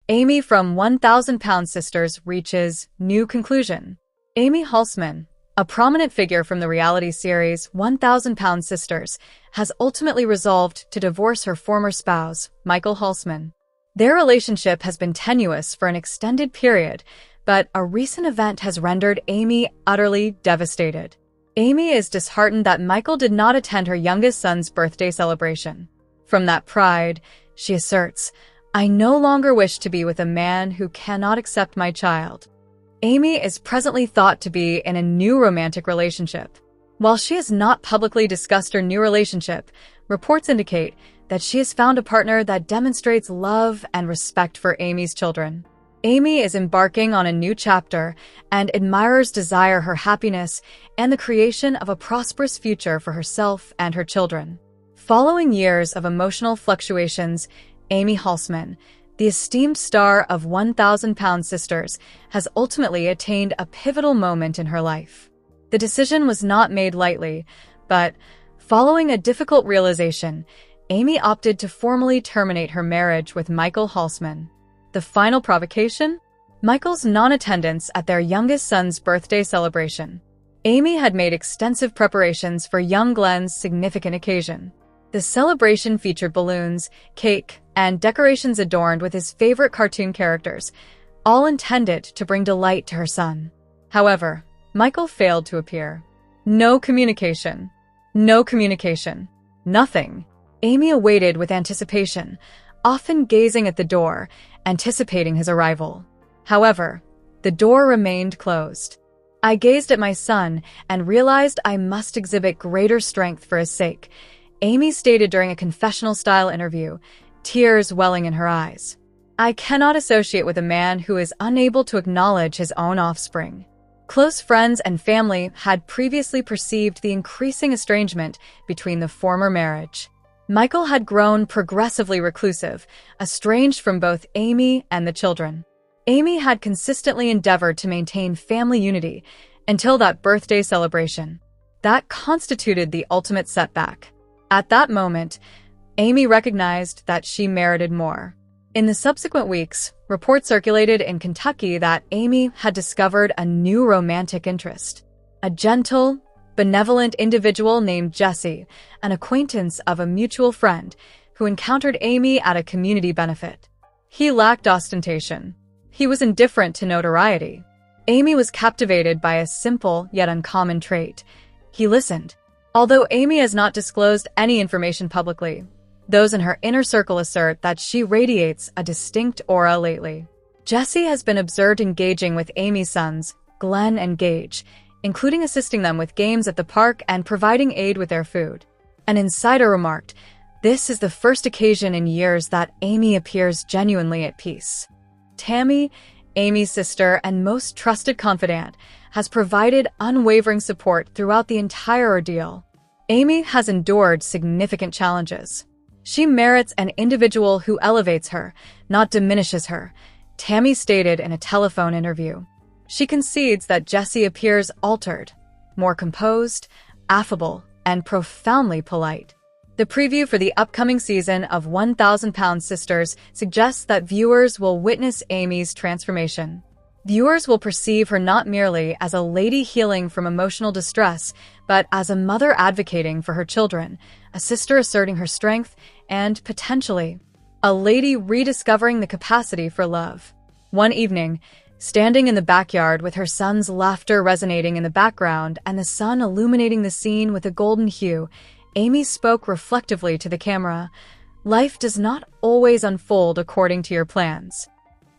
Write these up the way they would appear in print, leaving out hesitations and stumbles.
Amy from 1000 Pound Sisters reaches new conclusion. Amy Halsman, a prominent figure from the reality series 1000 Pound Sisters, has ultimately resolved to divorce her former spouse, Michael Halsman. Their relationship has been tenuous for an extended period, but a recent event has rendered Amy utterly devastated. Amy is disheartened that Michael did not attend her youngest son's birthday celebration. From that pride, she asserts, "I no longer wish to be with a man who cannot accept my child." Amy is presently thought to be in a new romantic relationship. While she has not publicly discussed her new relationship, reports indicate that she has found a partner that demonstrates love and respect for Amy's children. Amy is embarking on a new chapter, and admirers desire her happiness and the creation of a prosperous future for herself and her children. Following years of emotional fluctuations, Amy Halsman, the esteemed star of 1000 Pound Sisters, has ultimately attained a pivotal moment in her life. The decision was not made lightly, but following a difficult realization, Amy opted to formally terminate her marriage with Michael Halsman. The final provocation? Michael's non-attendance at their youngest son's birthday celebration. Amy had made extensive preparations for young Glenn's significant occasion. The celebration featured balloons, cake, and decorations adorned with his favorite cartoon characters, all intended to bring delight to her son. However, Michael failed to appear. No communication. Nothing. Amy awaited with anticipation, often gazing at the door, anticipating his arrival. However, the door remained closed. "I gazed at my son and realized I must exhibit greater strength for his sake," Amy stated during a confessional-style interview, tears welling in her eyes. "I cannot associate with a man who is unable to acknowledge his own offspring." Close friends and family had previously perceived the increasing estrangement between the former marriage. Michael had grown progressively reclusive, estranged from both Amy and the children. Amy had consistently endeavored to maintain family unity until that birthday celebration. That constituted the ultimate setback. At that moment, Amy recognized that she merited more. In the subsequent weeks, reports circulated in Kentucky that Amy had discovered a new romantic interest. A gentle, benevolent individual named Jesse, an acquaintance of a mutual friend, who encountered Amy at a community benefit. He lacked ostentation. He was indifferent to notoriety. Amy was captivated by a simple yet uncommon trait. He listened. Although Amy has not disclosed any information publicly, those in her inner circle assert that she radiates a distinct aura lately. Jesse has been observed engaging with Amy's sons, Glenn and Gage, including assisting them with games at the park and providing aid with their food. An insider remarked, "This is the first occasion in years that Amy appears genuinely at peace." Tammy, Amy's sister and most trusted confidant, has provided unwavering support throughout the entire ordeal. Amy has endured significant challenges. She merits an individual who elevates her, not diminishes her, Tammy stated in a telephone interview. She concedes that Jesse appears altered, more composed, affable, and profoundly polite. The preview for the upcoming season of 1000 Pound Sisters suggests that viewers will witness Amy's transformation. Viewers will perceive her not merely as a lady healing from emotional distress, but as a mother advocating for her children, a sister asserting her strength, and, potentially, a lady rediscovering the capacity for love. One evening, standing in the backyard with her son's laughter resonating in the background and the sun illuminating the scene with a golden hue, Amy spoke reflectively to the camera. "Life does not always unfold according to your plans.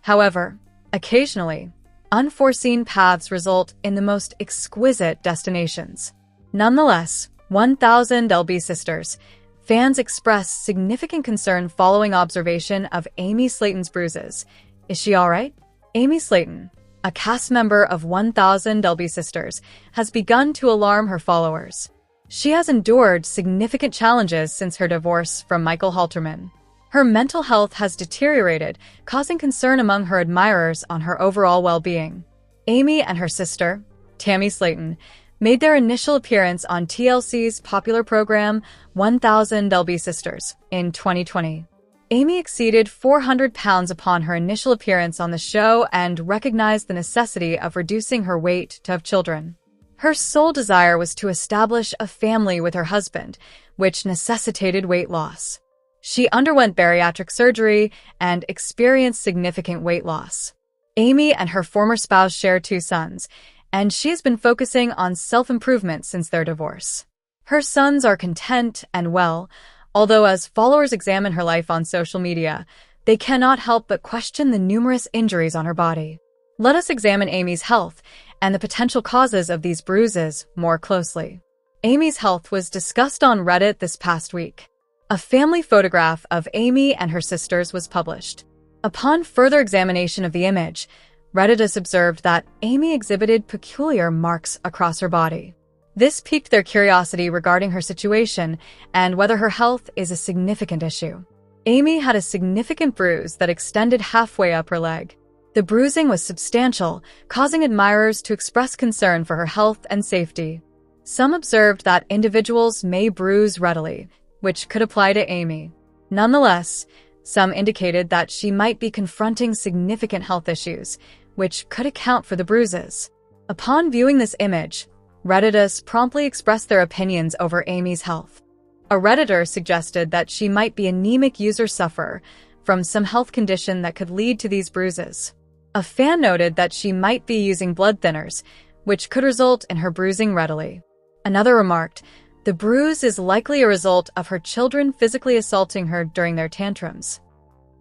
However, occasionally, unforeseen paths result in the most exquisite destinations." Nonetheless, 1000 Sisters fans express significant concern following observation of Amy Slayton's bruises. Is she alright? Amy Slayton, a cast member of 1000 Sisters, has begun to alarm her followers. She has endured significant challenges since her divorce from Michael Halterman. Her mental health has deteriorated, causing concern among her admirers on her overall well-being. Amy and her sister, Tammy Slayton, made their initial appearance on TLC's popular program 1000 Sisters in 2020. Amy exceeded 400 pounds upon her initial appearance on the show and recognized the necessity of reducing her weight to have children. Her sole desire was to establish a family with her husband, which necessitated weight loss. She underwent bariatric surgery and experienced significant weight loss. Amy and her former spouse share 2 sons, and she has been focusing on self-improvement since their divorce. Her sons are content and well, although as followers examine her life on social media, they cannot help but question the numerous injuries on her body. Let us examine Amy's health and the potential causes of these bruises more closely. Amy's health was discussed on Reddit this past week. A family photograph of Amy and her sisters was published. Upon further examination of the image, Redditors observed that Amy exhibited peculiar marks across her body. This piqued their curiosity regarding her situation and whether her health is a significant issue. Amy had a significant bruise that extended halfway up her leg. The bruising was substantial, causing admirers to express concern for her health and safety. Some observed that individuals may bruise readily, which could apply to Amy. Nonetheless, some indicated that she might be confronting significant health issues, which could account for the bruises. Upon viewing this image, Redditors promptly expressed their opinions over Amy's health. A Redditor suggested that she might be anemic user sufferer from some health condition that could lead to these bruises. A fan noted that she might be using blood thinners, which could result in her bruising readily. Another remarked, "The bruise is likely a result of her children physically assaulting her during their tantrums."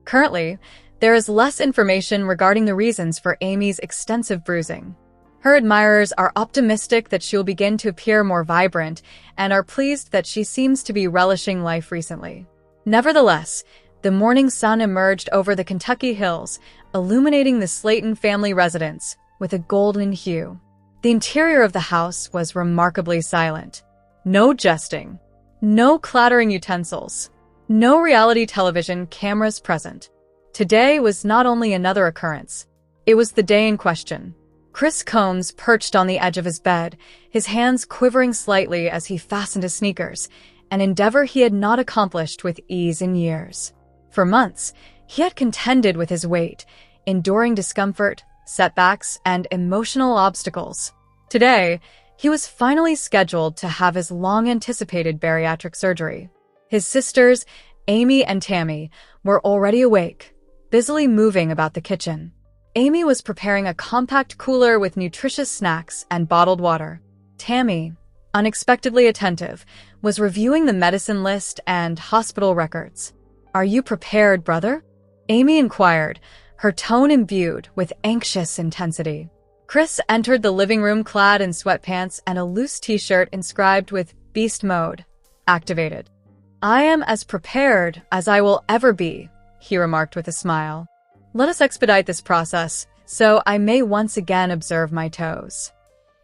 Currently, there is less information regarding the reasons for Amy's extensive bruising. Her admirers are optimistic that she will begin to appear more vibrant and are pleased that she seems to be relishing life recently. Nevertheless, the morning sun emerged over the Kentucky hills, illuminating the Slayton family residence with a golden hue. The interior of the house was remarkably silent. No jesting, no clattering utensils, no reality television cameras present. Today was not only another occurrence, it was the day in question. Chris Combs perched on the edge of his bed, his hands quivering slightly as he fastened his sneakers, an endeavor he had not accomplished with ease in years. For months, he had contended with his weight, enduring discomfort, setbacks, and emotional obstacles. Today, he was finally scheduled to have his long-anticipated bariatric surgery. His sisters, Amy and Tammy, were already awake, busily moving about the kitchen. Amy was preparing a compact cooler with nutritious snacks and bottled water. Tammy, unexpectedly attentive, was reviewing the medicine list and hospital records. "Are you prepared, brother?" Amy inquired, her tone imbued with anxious intensity. Chris entered the living room clad in sweatpants and a loose t-shirt inscribed with "Beast Mode" activated. "I am as prepared as I will ever be," he remarked with a smile. "Let us expedite this process, so I may once again observe my toes."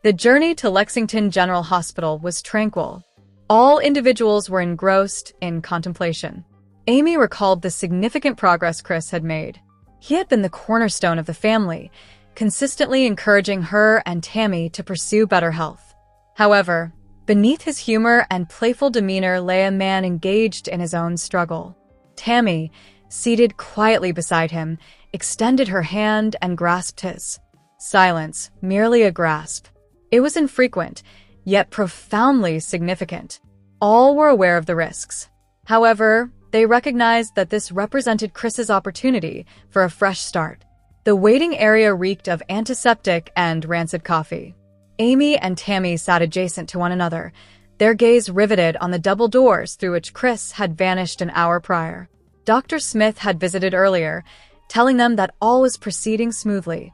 The journey to Lexington General Hospital was tranquil. All individuals were engrossed in contemplation. Amy recalled the significant progress Chris had made. He had been the cornerstone of the family, consistently encouraging her and Tammy to pursue better health. However, beneath his humor and playful demeanor lay a man engaged in his own struggle. Tammy, seated quietly beside him, extended her hand and grasped his. Silence, merely a grasp. It was infrequent, yet profoundly significant. All were aware of the risks. However, they recognized that this represented Chris's opportunity for a fresh start. The waiting area reeked of antiseptic and rancid coffee. Amy and Tammy sat adjacent to one another, their gaze riveted on the double doors through which Chris had vanished an hour prior. Dr. Smith had visited earlier, telling them that all was proceeding smoothly.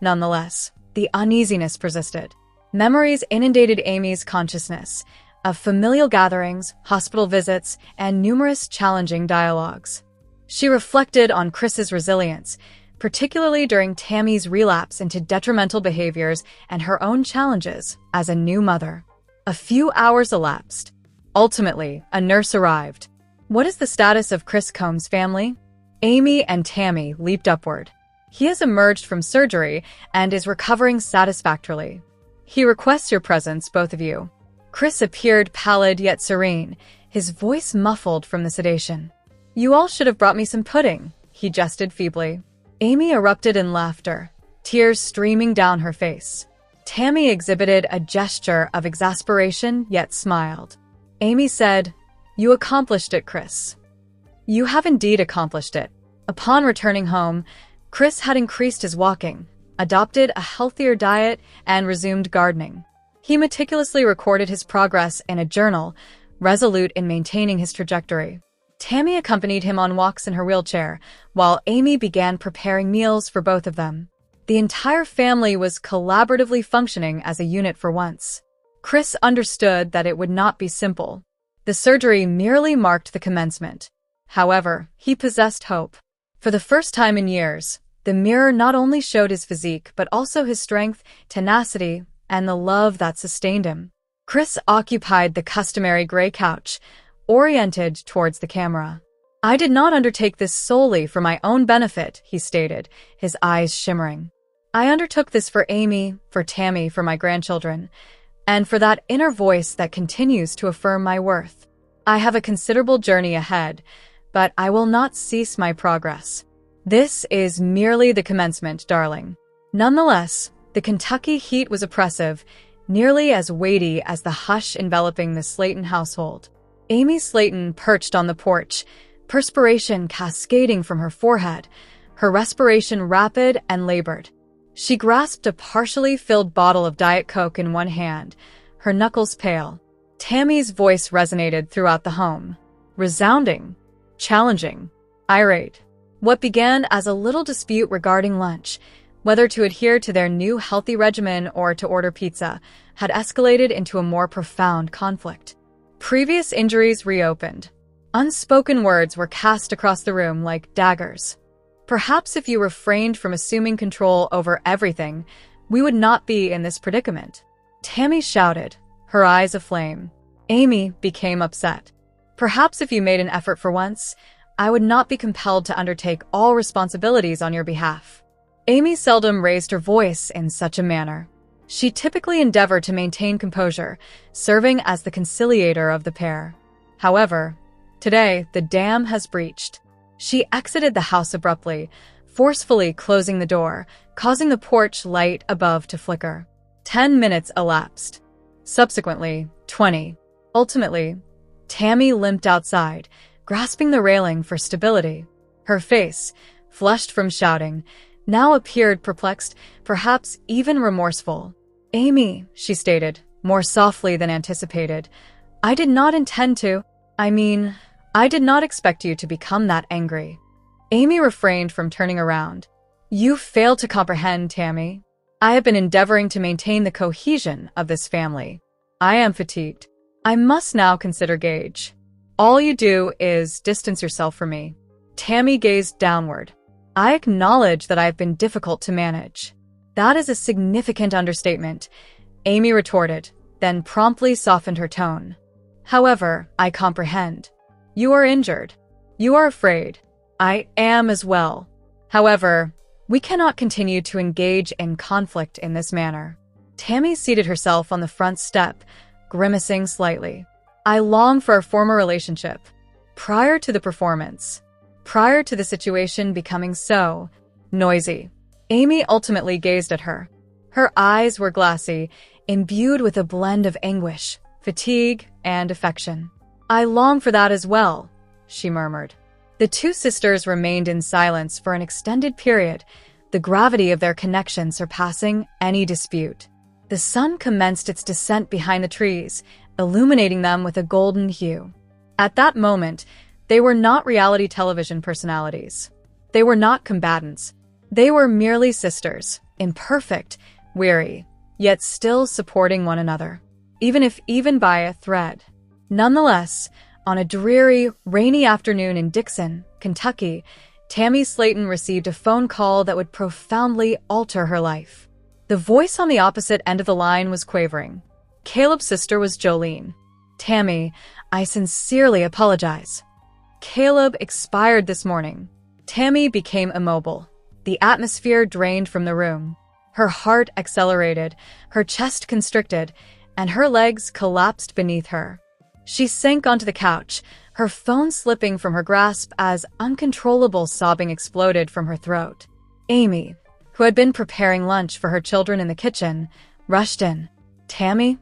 Nonetheless, the uneasiness persisted. Memories inundated Amy's consciousness of familial gatherings, hospital visits, and numerous challenging dialogues. She reflected on Chris's resilience, particularly during Tammy's relapse into detrimental behaviors and her own challenges as a new mother. A few hours elapsed. Ultimately, a nurse arrived. "What is the status of Chris Combs' family?" Amy and Tammy leaped upward. "He has emerged from surgery and is recovering satisfactorily. He requests your presence, both of you." Chris appeared pallid yet serene, his voice muffled from the sedation. "You all should have brought me some pudding," he jested feebly. Amy erupted in laughter, tears streaming down her face. Tammy exhibited a gesture of exasperation yet smiled. Amy said, "You accomplished it, Chris." "You have indeed accomplished it." Upon returning home, Chris had increased his walking, adopted a healthier diet, and resumed gardening. He meticulously recorded his progress in a journal, resolute in maintaining his trajectory. Tammy accompanied him on walks in her wheelchair, while Amy began preparing meals for both of them. The entire family was collaboratively functioning as a unit for once. Chris understood that it would not be simple. The surgery merely marked the commencement. However, he possessed hope. For the first time in years, the mirror not only showed his physique but also his strength, tenacity, and the love that sustained him. Chris occupied the customary gray couch, oriented towards the camera. "I did not undertake this solely for my own benefit," he stated, his eyes shimmering. "I undertook this for Amy, for Tammy, for my grandchildren, and for that inner voice that continues to affirm my worth. I have a considerable journey ahead, but I will not cease my progress. This is merely the commencement, darling." Nonetheless, the Kentucky heat was oppressive, nearly as weighty as the hush enveloping the Slayton household. Amy Slayton perched on the porch, perspiration cascading from her forehead, her respiration rapid and labored. She grasped a partially filled bottle of Diet Coke in one hand, her knuckles pale. Tammy's voice resonated throughout the home. Resounding, challenging, irate. What began as a little dispute regarding lunch, whether to adhere to their new healthy regimen or to order pizza, had escalated into a more profound conflict. Previous injuries reopened. Unspoken words were cast across the room like daggers. "Perhaps if you refrained from assuming control over everything, we would not be in this predicament." Tammy shouted, her eyes aflame. Amy became upset. "Perhaps if you made an effort for once, I would not be compelled to undertake all responsibilities on your behalf." Amy seldom raised her voice in such a manner. She typically endeavored to maintain composure, serving as the conciliator of the pair. However, today the dam has breached. She exited the house abruptly, forcefully closing the door, causing the porch light above to flicker. 10 minutes elapsed. Subsequently, 20. Ultimately, Tammy limped outside, grasping the railing for stability. Her face, flushed from shouting, now appeared perplexed, perhaps even remorseful. "Amy," she stated, more softly than anticipated, "I did not intend to. I did not expect you to become that angry." Amy refrained from turning around. "You fail to comprehend, Tammy. I have been endeavoring to maintain the cohesion of this family. I am fatigued. I must now consider Gage. All you do is distance yourself from me." Tammy gazed downward. "I acknowledge that I have been difficult to manage." "That is a significant understatement," Amy retorted, then promptly softened her tone. "However, I comprehend. You are injured. You are afraid. I am as well. However, we cannot continue to engage in conflict in this manner." Tammy seated herself on the front step, grimacing slightly. "I long for our former relationship. Prior to the performance. Prior to the situation becoming so noisy." Amy ultimately gazed at her. Her eyes were glassy, imbued with a blend of anguish, fatigue, and affection. "I long for that as well," she murmured. The two sisters remained in silence for an extended period, the gravity of their connection surpassing any dispute. The sun commenced its descent behind the trees, illuminating them with a golden hue. At that moment, they were not reality television personalities. They were not combatants. They were merely sisters, imperfect, weary, yet still supporting one another, even by a thread. Nonetheless, on a dreary, rainy afternoon in Dixon, Kentucky, Tammy Slayton received a phone call that would profoundly alter her life. The voice on the opposite end of the line was quavering. Caleb's sister was Jolene. "Tammy, I sincerely apologize. Caleb expired this morning." Tammy became immobile. The atmosphere drained from the room. Her heart accelerated, her chest constricted, and her legs collapsed beneath her. She sank onto the couch, her phone slipping from her grasp as uncontrollable sobbing exploded from her throat. Amy, who had been preparing lunch for her children in the kitchen, rushed in. "Tammy?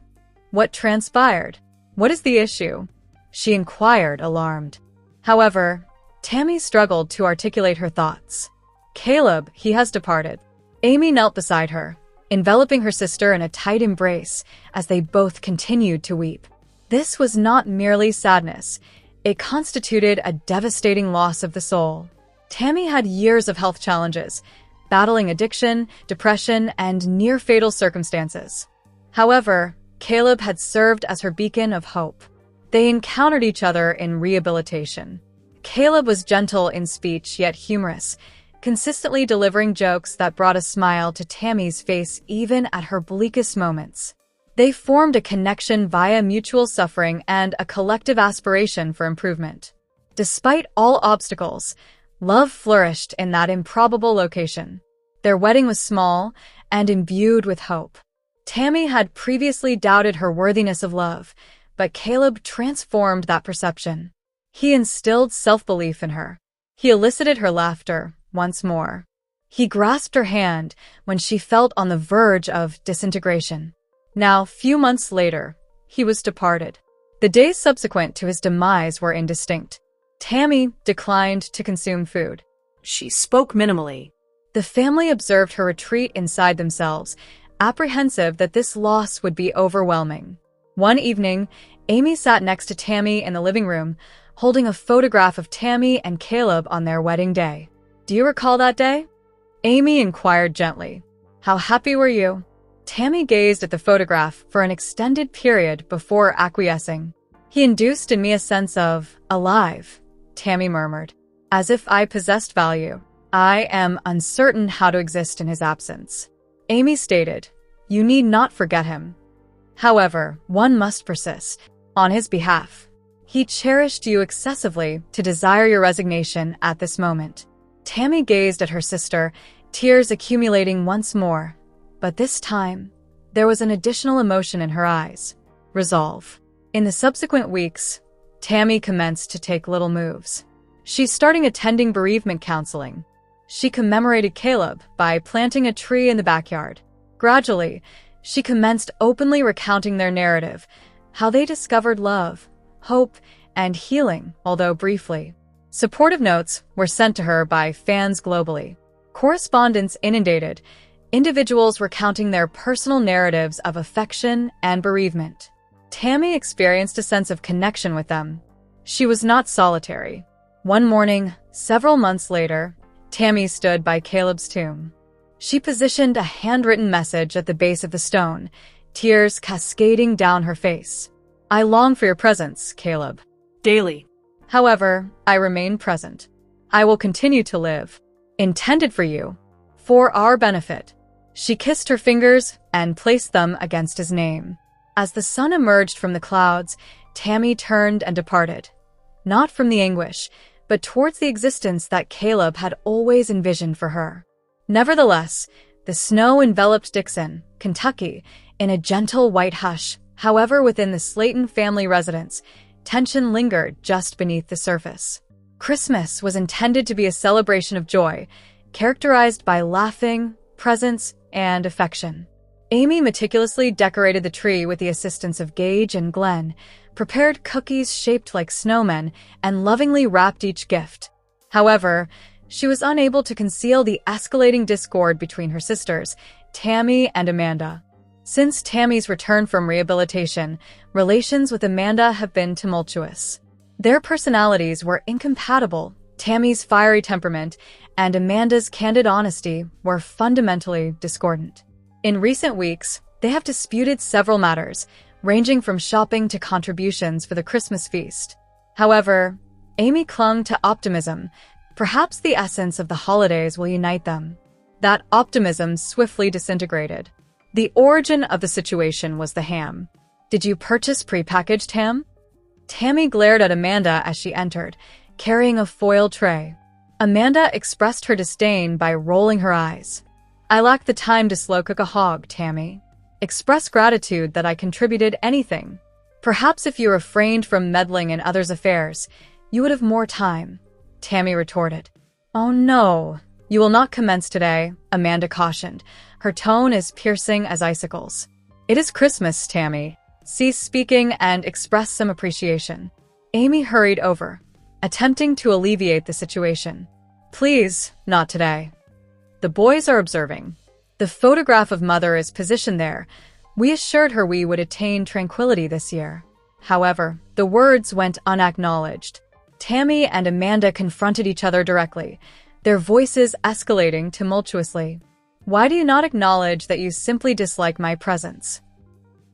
What transpired? What is the issue?" she inquired, alarmed. However, Tammy struggled to articulate her thoughts. "Caleb, he has departed." Amy knelt beside her, enveloping her sister in a tight embrace as they both continued to weep. This was not merely sadness. It constituted a devastating loss of the soul. Tammy had years of health challenges, battling addiction, depression, and near-fatal circumstances. However, Caleb had served as her beacon of hope. They encountered each other in rehabilitation. Caleb was gentle in speech yet humorous, consistently delivering jokes that brought a smile to Tammy's face even at her bleakest moments. They formed a connection via mutual suffering and a collective aspiration for improvement. Despite all obstacles, love flourished in that improbable location. Their wedding was small and imbued with hope. Tammy had previously doubted her worthiness of love, but Caleb transformed that perception. He instilled self-belief in her. He elicited her laughter once more. He grasped her hand when she felt on the verge of disintegration. Now, few months later, he was departed. The days subsequent to his demise were indistinct. Tammy declined to consume food. She spoke minimally. The family observed her retreat inside themselves, apprehensive that this loss would be overwhelming. One evening, Amy sat next to Tammy in the living room, holding a photograph of Tammy and Caleb on their wedding day. "Do you recall that day?" Amy inquired gently. "How happy were you?" Tammy gazed at the photograph for an extended period before acquiescing. "He induced in me a sense of alive," Tammy murmured, "as if I possessed value. I am uncertain how to exist in his absence." Amy stated, "You need not forget him. However, one must persist on his behalf. He cherished you excessively to desire your resignation at this moment." Tammy gazed at her sister, tears accumulating once more. But this time, there was an additional emotion in her eyes: resolve. In the subsequent weeks, Tammy commenced to take little moves. She's starting attending bereavement counseling. She commemorated Caleb by planting a tree in the backyard. Gradually, she commenced openly recounting their narrative, how they discovered love, hope, and healing, although briefly. Supportive notes were sent to her by fans globally. Correspondence inundated, individuals recounting their personal narratives of affection and bereavement. Tammy experienced a sense of connection with them. She was not solitary. One morning, several months later, Tammy stood by Caleb's tomb. She positioned a handwritten message at the base of the stone, tears cascading down her face. "I long for your presence, Caleb. Daily. However, I remain present. I will continue to live. Intended for you. For our benefit." She kissed her fingers and placed them against his name. As the sun emerged from the clouds, Tammy turned and departed. Not from the anguish, but towards the existence that Caleb had always envisioned for her. Nevertheless, the snow enveloped Dixon, Kentucky, in a gentle white hush. However, within the Slayton family residence, tension lingered just beneath the surface. Christmas was intended to be a celebration of joy, characterized by laughing, presents, and affection. Amy meticulously decorated the tree with the assistance of Gage and Glenn, prepared cookies shaped like snowmen, and lovingly wrapped each gift. However, she was unable to conceal the escalating discord between her sisters, Tammy and Amanda. Since Tammy's return from rehabilitation, relations with Amanda have been tumultuous. Their personalities were incompatible. Tammy's fiery temperament and Amanda's candid honesty were fundamentally discordant. In recent weeks, they have disputed several matters, ranging from shopping to contributions for the Christmas feast. However, Amy clung to optimism. Perhaps the essence of the holidays will unite them. That optimism swiftly disintegrated. The origin of the situation was the ham. "Did you purchase prepackaged ham?" Tammy glared at Amanda as she entered, carrying a foil tray. Amanda expressed her disdain by rolling her eyes. "I lack the time to slow cook a hog, Tammy. Express gratitude that I contributed anything." Perhaps if you refrained from meddling in others' affairs, you would have more time, Tammy retorted. Oh no, you will not commence today, Amanda cautioned. Her tone as piercing as icicles. It is Christmas, Tammy. Cease speaking and express some appreciation. Amy hurried over, attempting to alleviate the situation. Please, not today. The boys are observing. The photograph of Mother is positioned there. We assured her we would attain tranquility this year. However, the words went unacknowledged. Tammy and Amanda confronted each other directly, their voices escalating tumultuously. Why do you not acknowledge that you simply dislike my presence?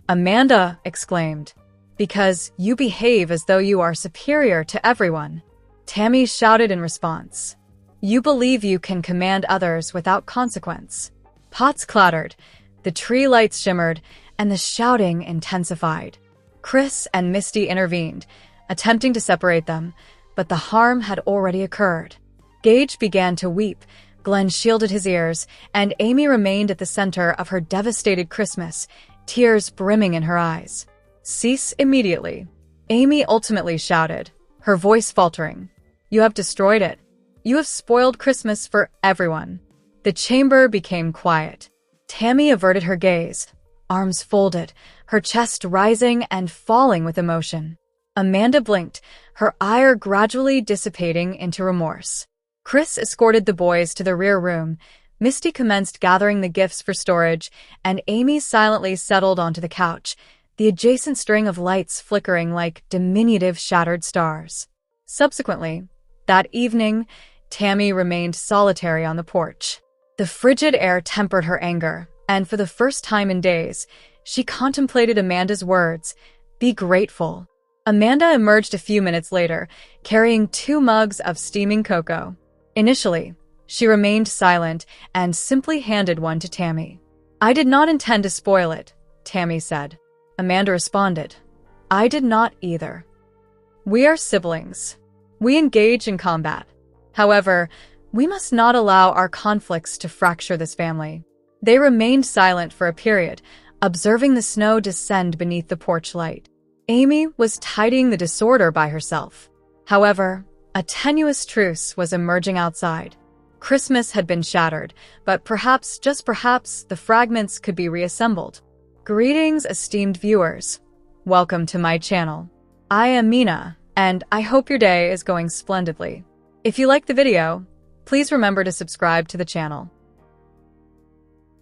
Amanda exclaimed. Because you behave as though you are superior to everyone. Tammy shouted in response. You believe you can command others without consequence. Pots clattered, the tree lights shimmered, and the shouting intensified. Chris and Misty intervened, attempting to separate them, but the harm had already occurred. Gage began to weep, Glenn shielded his ears, and Amy remained at the center of her devastated Christmas, tears brimming in her eyes. Cease immediately. Amy ultimately shouted, her voice faltering. You have destroyed it. You have spoiled Christmas for everyone. The chamber became quiet. Tammy averted her gaze, arms folded, her chest rising and falling with emotion. Amanda blinked, her ire gradually dissipating into remorse. Chris escorted the boys to the rear room. Misty commenced gathering the gifts for storage, and Amy silently settled onto the couch, the adjacent string of lights flickering like diminutive shattered stars. Subsequently, that evening, Tammy remained solitary on the porch. The frigid air tempered her anger, and for the first time in days, she contemplated Amanda's words, "Be grateful." Amanda emerged a few minutes later, carrying 2 mugs of steaming cocoa. Initially, she remained silent and simply handed one to Tammy. I did not intend to spoil it, Tammy said. Amanda responded, I did not either. We are siblings. We engage in combat. However, we must not allow our conflicts to fracture this family. They remained silent for a period, observing the snow descend beneath the porch light. Amy was tidying the disorder by herself. However, a tenuous truce was emerging outside. Christmas had been shattered, but perhaps, just perhaps, the fragments could be reassembled. Greetings, esteemed viewers. Welcome to my channel. I am Mina, and I hope your day is going splendidly. If you like the video, please remember to subscribe to the channel.